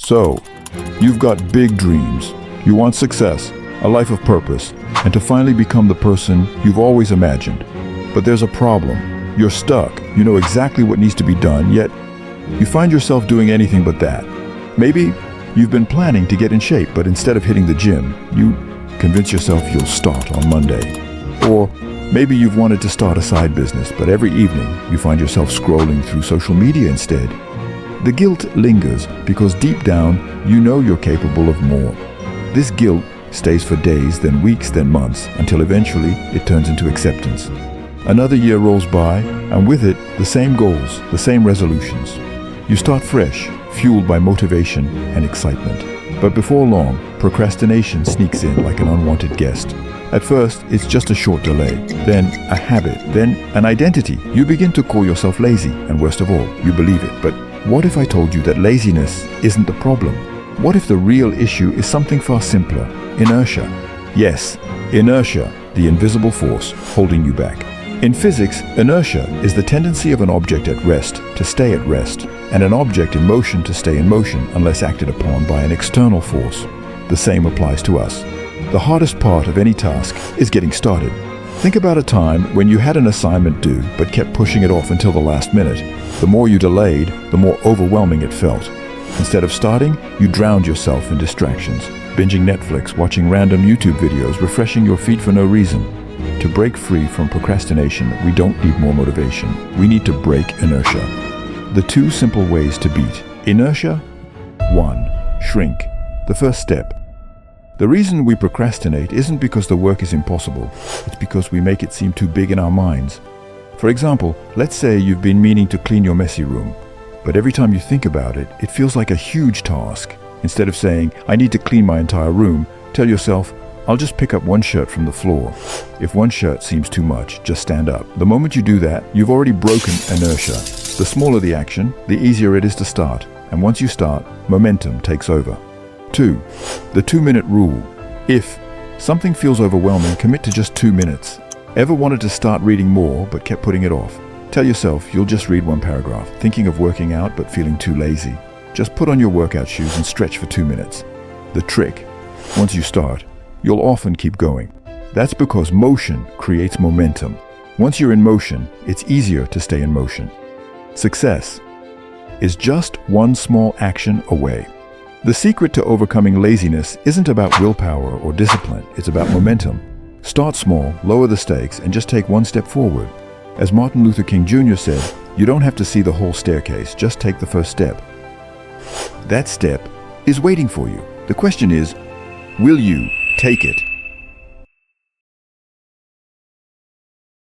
So, you've got big dreams. You want success, a life of purpose, and to finally become the person you've always imagined. But there's a problem. You're stuck. You know exactly what needs to be done, yet you find yourself doing anything but that. Maybe you've been planning to get in shape, but instead of hitting the gym, you convince yourself you'll start on Monday. Or maybe you've wanted to start a side business, but every evening you find yourself scrolling through social media instead. The guilt lingers because deep down you know you're capable of more. This guilt stays for days, then weeks, then months, until eventually it turns into acceptance. Another year rolls by, and with it, the same goals, the same resolutions. You start fresh, fueled by motivation and excitement. But before long, procrastination sneaks in like an unwanted guest. At first, it's just a short delay, then a habit, then an identity. You begin to call yourself lazy, and worst of all, you believe it. But what if I told you that laziness isn't the problem? What if the real issue is something far simpler? Inertia. Yes, inertia, the invisible force holding you back. In physics, inertia is the tendency of an object at rest to stay at rest, and an object in motion to stay in motion unless acted upon by an external force. The same applies to us. The hardest part of any task is getting started. Think about a time when you had an assignment due but kept pushing it off until the last minute. The more you delayed, the more overwhelming it felt. Instead of starting, you drowned yourself in distractions, binging Netflix, watching random YouTube videos, refreshing your feed for no reason. To break free from procrastination, we don't need more motivation. We need to break inertia. The two simple ways to beat inertia. 1. Shrink. The first step. The reason we procrastinate isn't because the work is impossible. It's because we make it seem too big in our minds. For example, let's say you've been meaning to clean your messy room, but every time you think about it, it feels like a huge task. Instead of saying, I need to clean my entire room, tell yourself, I'll just pick up one shirt from the floor. If one shirt seems too much, just stand up. The moment you do that, you've already broken inertia. The smaller the action, the easier it is to start. And once you start, momentum takes over. 2. The 2-minute rule. If something feels overwhelming, commit to just 2 minutes. Ever wanted to start reading more but kept putting it off? Tell yourself you'll just read one paragraph, thinking of working out but feeling too lazy. Just put on your workout shoes and stretch for 2 minutes. The trick, once you start, you'll often keep going. That's because motion creates momentum. Once you're in motion, it's easier to stay in motion. Success is just one small action away. The secret to overcoming laziness isn't about willpower or discipline, it's about momentum. Start small, lower the stakes, and just take one step forward. As Martin Luther King Jr. said, you don't have to see the whole staircase, just take the first step. That step is waiting for you. The question is, will you take it?